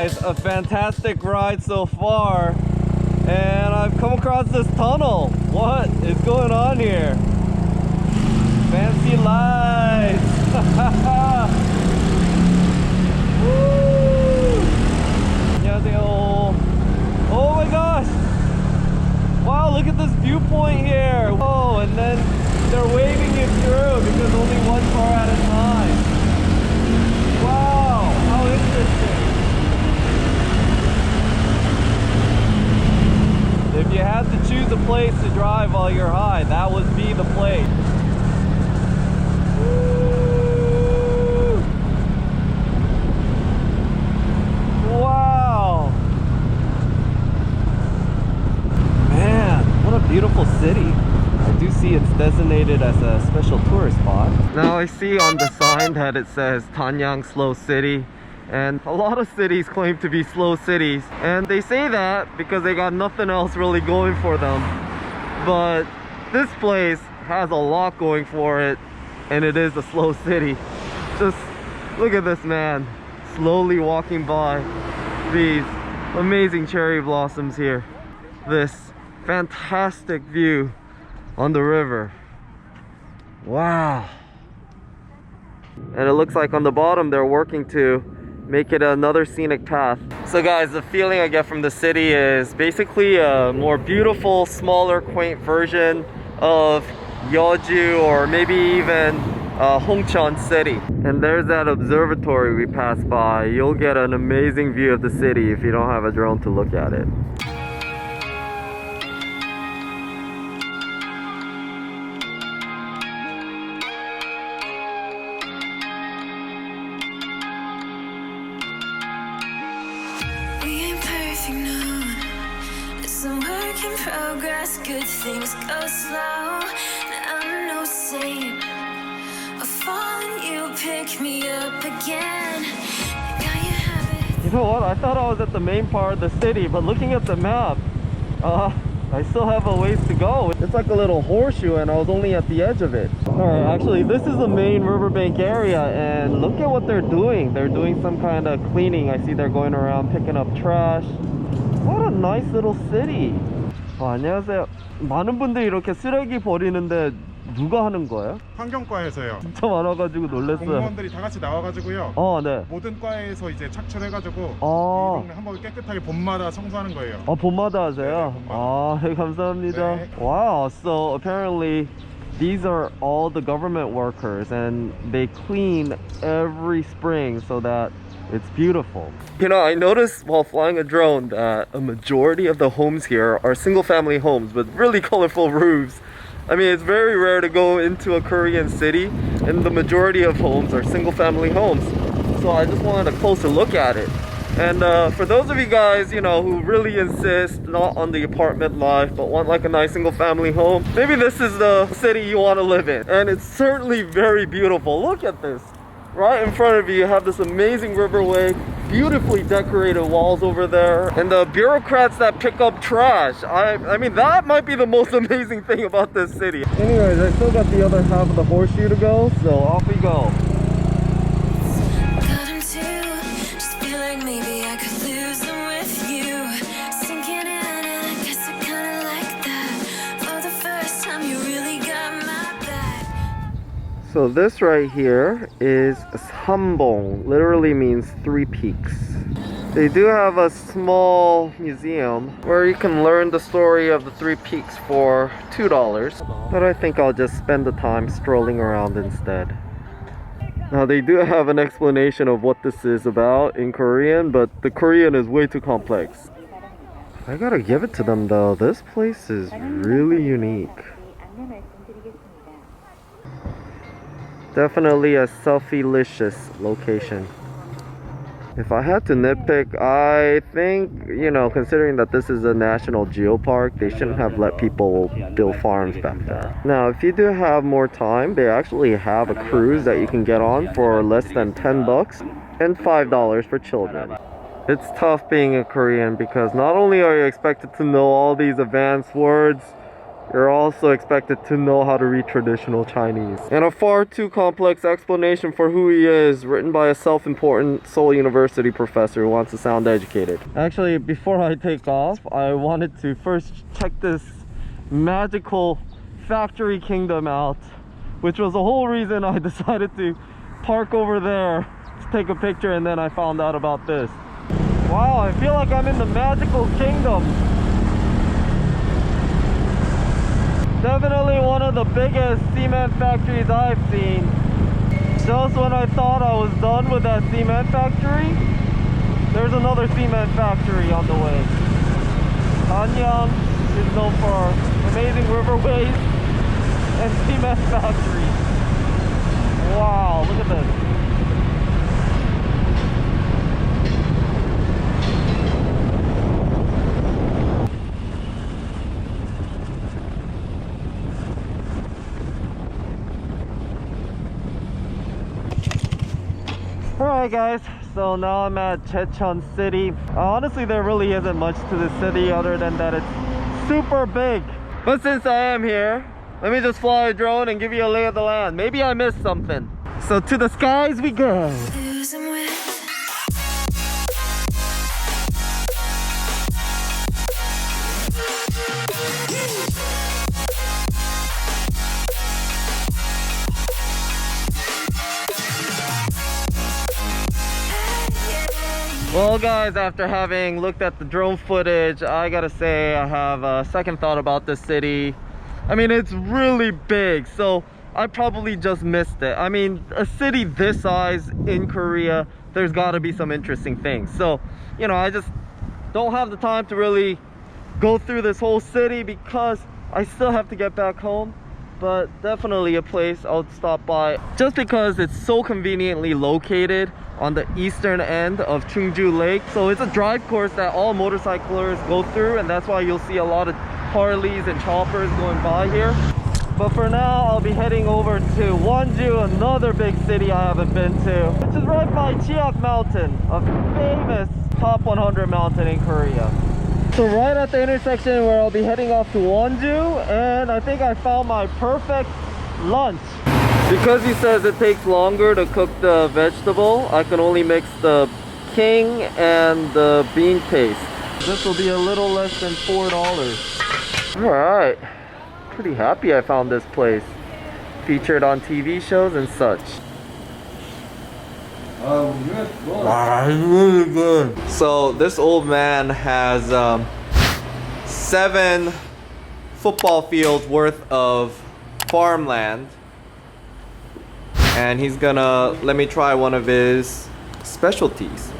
guys, a fantastic ride so far. And I've come across this tunnel. What is going on here? Fancy lights. Woo! 안녕하세요. Oh my gosh. Wow, look at this viewpoint here. Whoa, and then they're waving you through because only one car at a time. Wow, how interesting. If you had to choose a place to drive while you're high, that would be the place. Woo! Wow. Man, what a beautiful city. I do see it's designated as a special tourist spot. Now I see on the sign that it says Tanyang Slow City. And a lot of cities claim to be slow cities, and they say that because they got nothing else really going for them. But this place has a lot going for it, and it is a slow city. Just look at this man slowly walking by these amazing cherry blossoms here. This fantastic view on the river. Wow. And it looks like on the bottom they're working to make it another scenic path. So guys, the feeling I get from the city is basically a more beautiful, smaller, quaint version of Yeoju, or maybe even Hongcheon city. And there's that observatory we passed by. You'll get an amazing view of the city if you don't have a drone to look at it. Progress, good things go slow. I'm no saint. I fall and you pick me up again. You know what? I thought I was at the main part of the city, but looking at the map, I still have a ways to go. It's like a little horseshoe, and I was only at the edge of it. Alright, actually, this is the main riverbank area, and look at what they're doing. They're doing some kind of cleaning. I see they're going around picking up trash. What a nice little city. 안녕하세요. 많은 분들이 이렇게 쓰레기 버리는데 누가 하는 거예요? 환경과에서요. 진짜 많아가지고 놀랐어요. 공무원들이 다 같이 나와가지고요. 네. 모든 과에서 이제 착출해가지고 이 동네 한번 깨끗하게 봄마다 청소하는 거예요. 봄마다 하세요? 네, 봄마다. 네, 감사합니다. 네. Wow, so apparently these are all the government workers, and they clean every spring so that it's beautiful. You know, I noticed while flying a drone that a majority of the homes here are single-family homes with really colorful roofs. I mean, it's very rare to go into a Korean city and the majority of homes are single-family homes. So I just wanted a closer look at it. And for those of you guys, you know, who really insist not on the apartment life but want like a nice single-family home, maybe this is the city you want to live in. And it's certainly very beautiful. Look at this. Right in front of you, you have this amazing riverway, beautifully decorated walls over there, and the bureaucrats that pick up trash. I mean, that might be the most amazing thing about this city. Anyways, I still got the other half of the horseshoe to go, so off we go. Got him too. Just feel like maybe I could lose them with you. Sinking in, and I guess I kinda like that. For the first time, you really got my back. So this right here is Sambong, literally means 3 peaks. They do have a small museum where you can learn the story of the 3 peaks for $2, but I think I'll just spend the time strolling around instead. Now they do have an explanation of what this is about in Korean, but the Korean is way too complex. I gotta give it to them though, this place is really unique. Definitely a selfie-licious location. If I had to nitpick, I think, you know, considering that this is a national geopark, they shouldn't have let people build farms back there. Now, if you do have more time, they actually have a cruise that you can get on for less than 10 bucks and $5 for children. It's tough being a Korean because not only are you expected to know all these advanced words, you're also expected to know how to read traditional Chinese. And a far too complex explanation for who he is, written by a self-important Seoul University professor who wants to sound educated. Actually, before I take off, I wanted to first check this magical factory kingdom out, which was the whole reason I decided to park over there to take a picture, and then I found out about this. Wow, I feel like I'm in the magical kingdom. Definitely one of the biggest cement factories I've seen. Just when I thought I was done with that cement factory, there's another cement factory on the way. Danyang is known for amazing riverways and cement factories. Wow, look at this. Alright guys, so now I'm at Chechon city. Honestly, there really isn't much to the city other than that it's super big. But since I am here, let me just fly a drone and give you a lay of the land. Maybe I missed something. So to the skies we go. Well guys, after having looked at the drone footage, I gotta say I have a second thought about this city. I mean, it's really big, so I probably just missed it. I mean, a city this size in Korea, there's gotta be some interesting things. So, you know, I just don't have the time to really go through this whole city because I still have to get back home. But definitely a place I'll stop by just because it's so conveniently located on the eastern end of Chungju Lake. So it's a drive course that all motorcyclists go through, and that's why you'll see a lot of Harleys and choppers going by here. But for now, I'll be heading over to Wonju, another big city I haven't been to, which is right by Chiaksan Mountain, a famous top 100 mountain in Korea. So right at the intersection where I'll be heading off to Wonju, and I think I found my perfect lunch. Because he says it takes longer to cook the vegetable, I can only mix the king and the bean paste. This will be a little less than $4. Alright, pretty happy I found this place. Featured on TV shows and such. Wow, it's really good. So this old man has 7 football fields worth of farmland, and he's gonna let me try one of his specialties.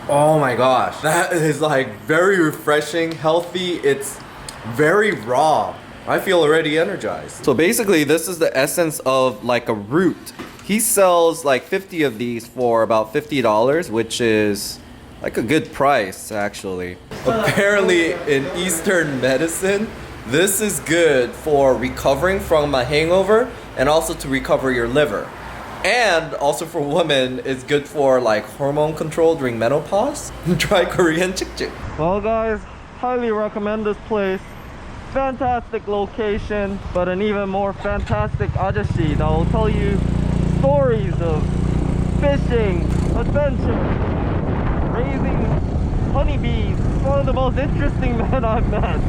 Oh my gosh, that is like very refreshing, healthy. It's very raw. I feel already energized. So basically this is the essence of like a root. He sells like 50 of these for about $50, which is like a good price actually. Apparently in Eastern medicine, this is good for recovering from a hangover and also to recover your liver. And also for women, it's good for like hormone control during menopause. Try Korean Chungcheong. Well guys, highly recommend this place. Fantastic location, but an even more fantastic ajashi that will tell you stories of fishing, adventure, raising honeybees. It's one of the most interesting men I've met.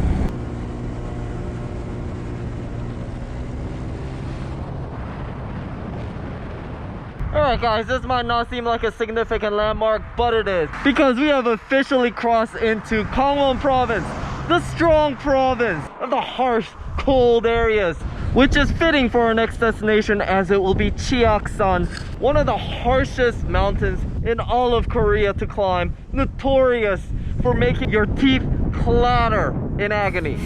Alright guys, this might not seem like a significant landmark, but it is. Because we have officially crossed into Gangwon Province, the strong province of the harsh, cold areas, which is fitting for our next destination as it will be Chiaksan, one of the harshest mountains in all of Korea to climb, notorious for making your teeth clatter in agony.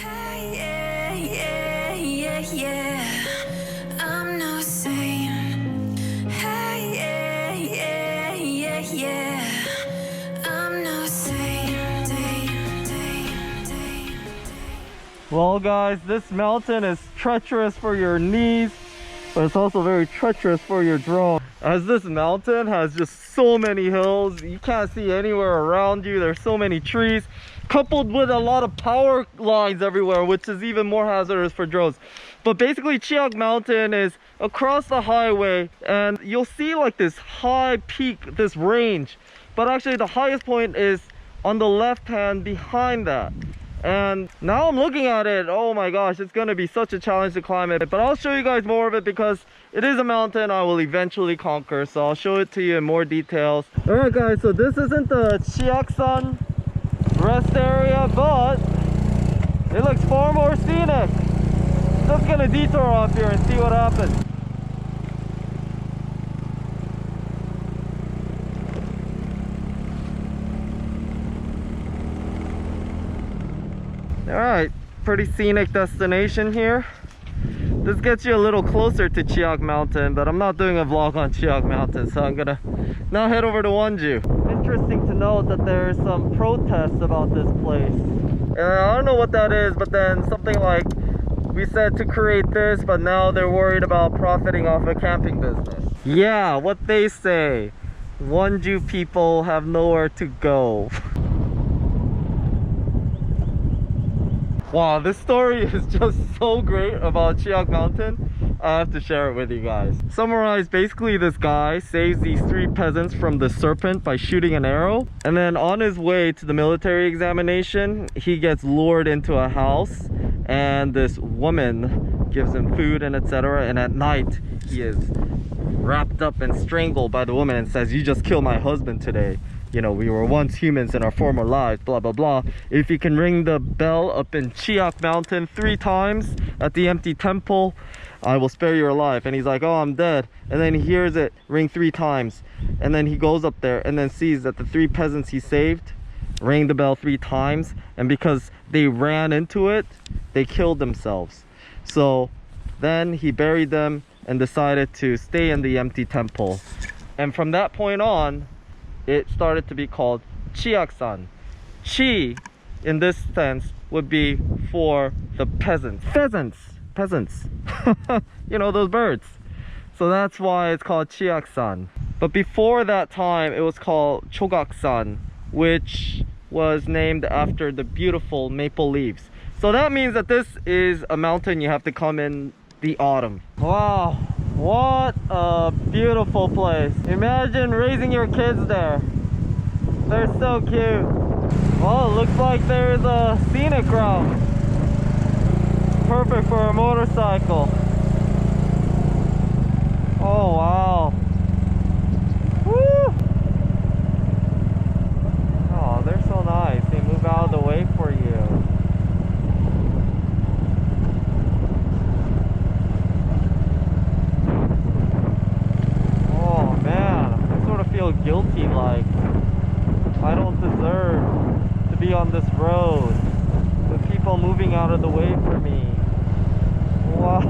I'm no saint. I'm no saint. Well guys, this mountain is treacherous for your knees, but it's also very treacherous for your drone. as this mountain has just so many hills. You can't see anywhere around you. There's so many trees, coupled with a lot of power lines everywhere, which is even more hazardous for drones. But basically, Chiak Mountain is across the highway, and you'll see like this high peak, this range. But actually, the highest point is on the left hand behind that. And now I'm looking at it, oh my gosh, it's gonna be such a challenge to climb it. But I'll show you guys more of it because it is a mountain I will eventually conquer. So I'll show it to you in more details. Alright guys, so this isn't the Chiaksan rest area, but it looks far more scenic. Just gonna detour off here and see what happens. Alright, pretty scenic destination here. This gets you a little closer to Chiak Mountain, but I'm not doing a vlog on Chiak Mountain, so I'm gonna now head over to Wonju. Interesting to note that there's some protests about this place. And I don't know what that is, but then something like, we said to create this, but now they're worried about profiting off a camping business. Yeah, what they say. Wonju people have nowhere to go. Wow, this story is just so great about Chiak Mountain. I have to share it with you guys. Summarize, basically this guy saves these 3 peasants from the serpent by shooting an arrow. And then on his way to the military examination, he gets lured into a house. And this woman gives him food and etc. And at night, he is wrapped up and strangled by the woman and says, "You just killed my husband today. You know, we were once humans in our former lives, blah, blah, blah. If you can ring the bell up in Chiak Mountain 3 times at the empty temple, I will spare your life." And he's like, "Oh, I'm dead." And then he hears it ring 3 times. And then he goes up there and then sees that the 3 peasants he saved rang the bell 3 times. And because they ran into it, they killed themselves. So then he buried them and decided to stay in the empty temple. And from that point on, it started to be called Chiaksan. Chi, in this sense, would be for the peasants. Peasants. You know, those birds. So that's why it's called Chiaksan. But before that time, it was called Chogaksan, which was named after the beautiful maple leaves. So that means that this is a mountain you have to come in the autumn. Wow. What a beautiful place. Imagine raising your kids there. They're so cute. Well, it looks like there's a scenic route. Perfect for a motorcycle. Oh, wow. Woo! Oh, they're so nice. They move out of the way for you. Feel guilty, like I don't deserve to be on this road with people moving out of the way for me. Wow.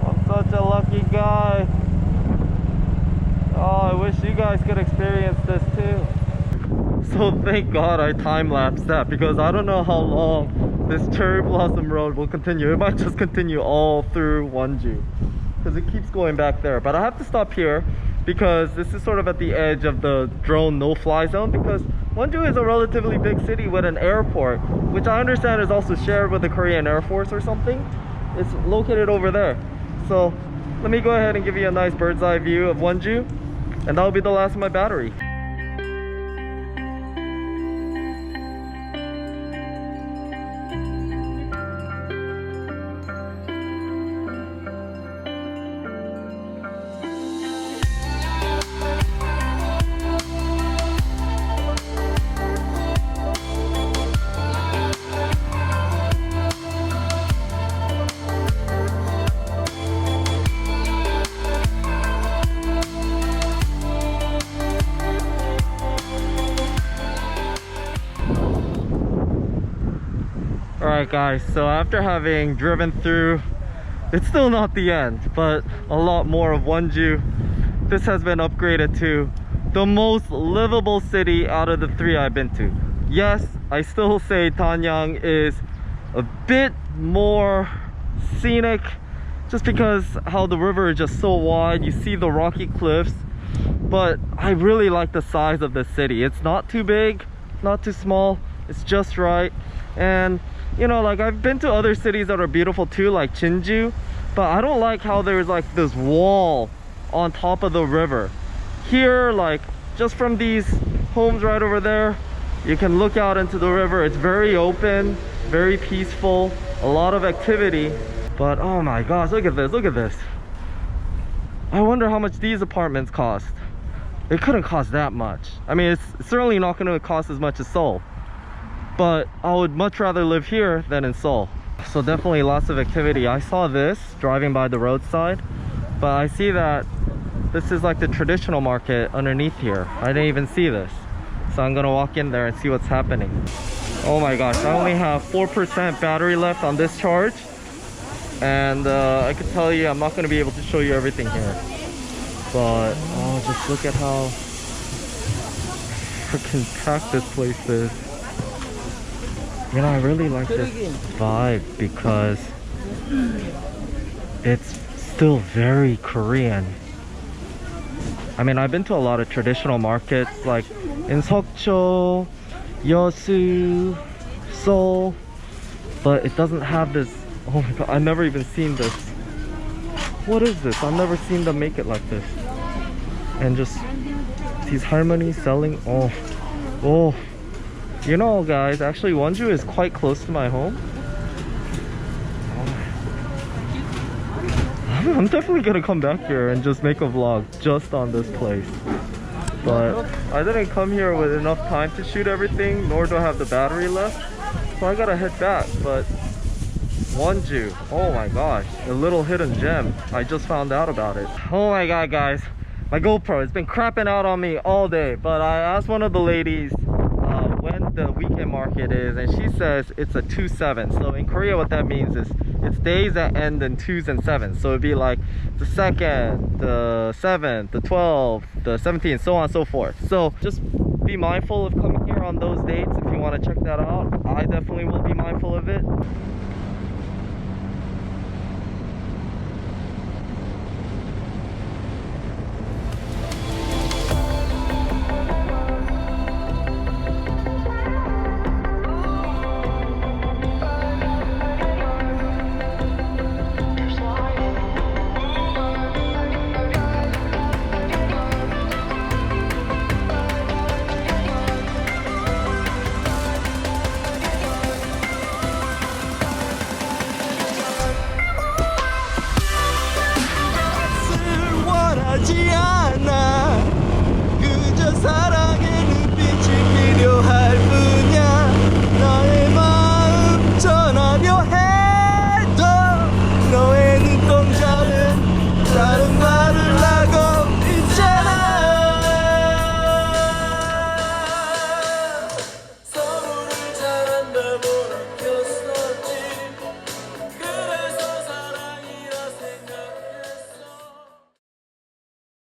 I'm such a lucky guy. Oh, I wish you guys could experience this too. So thank God I time-lapsed that, because I don't know how long this cherry blossom road will continue. It might just continue all through Wonju, because it keeps going back there. But I have to stop here because this is sort of at the edge of the drone no-fly zone, because Wonju is a relatively big city with an airport, which I understand is also shared with the Korean Air Force or something. It's located over there. So let me go ahead and give you a nice bird's eye view of Wonju, and that'll be the last of my battery. Alright guys, so after having driven through, it's still not the end, but a lot more of Wonju, this has been upgraded to the most livable city out of the 3 I've been to. Yes, I still say Danyang is a bit more scenic just because how the river is just so wide. You see the rocky cliffs, but I really like the size of the city. It's not too big, not too small, it's just right. And you know, like I've been to other cities that are beautiful too, like Jeonju, but I don't like how there's like this wall on top of the river. Here, like just from these homes right over there, you can look out into the river. It's very open, very peaceful, a lot of activity. But oh my gosh, look at this, look at this. I wonder how much these apartments cost. It couldn't cost that much. I mean, it's certainly not going to cost as much as Seoul, but I would much rather live here than in Seoul. So definitely lots of activity. I saw this driving by the roadside, but I see that this is like the traditional market underneath here. I didn't even see this. So I'm gonna walk in there and see what's happening. Oh my gosh, I only have 4% battery left on this charge. And I can tell you I'm not gonna be able to show you everything here. But oh, just look at how freaking packed this place is. You know, I really like this vibe because it's still very Korean. I mean, I've been to a lot of traditional markets like in Seokcho, Yeosu, Seoul, but it doesn't have this. Oh my god, I've never even seen this. What is this? I've never seen them make it like this. And just these harmonies selling. Oh, you know guys, actually Wonju is quite close to my home. I'm definitely gonna come back here and just make a vlog just on this place. But I didn't come here with enough time to shoot everything, nor do I have the battery left, so I gotta head back. But Wonju, oh my gosh, a little hidden gem. I just found out about it. Oh my god guys, my GoPro has been crapping out on me all day, but I asked one of the ladies when the weekend market is, and she says it's a 2/7. So in Korea what that means is it's days that end in 2s and 7s. So it'd be like the 2nd, the 7th, the 12th, the 17th, so on and so forth. So just be mindful of coming here on those dates if you want to check that out. I definitely will be mindful of it. 않아 그저 살아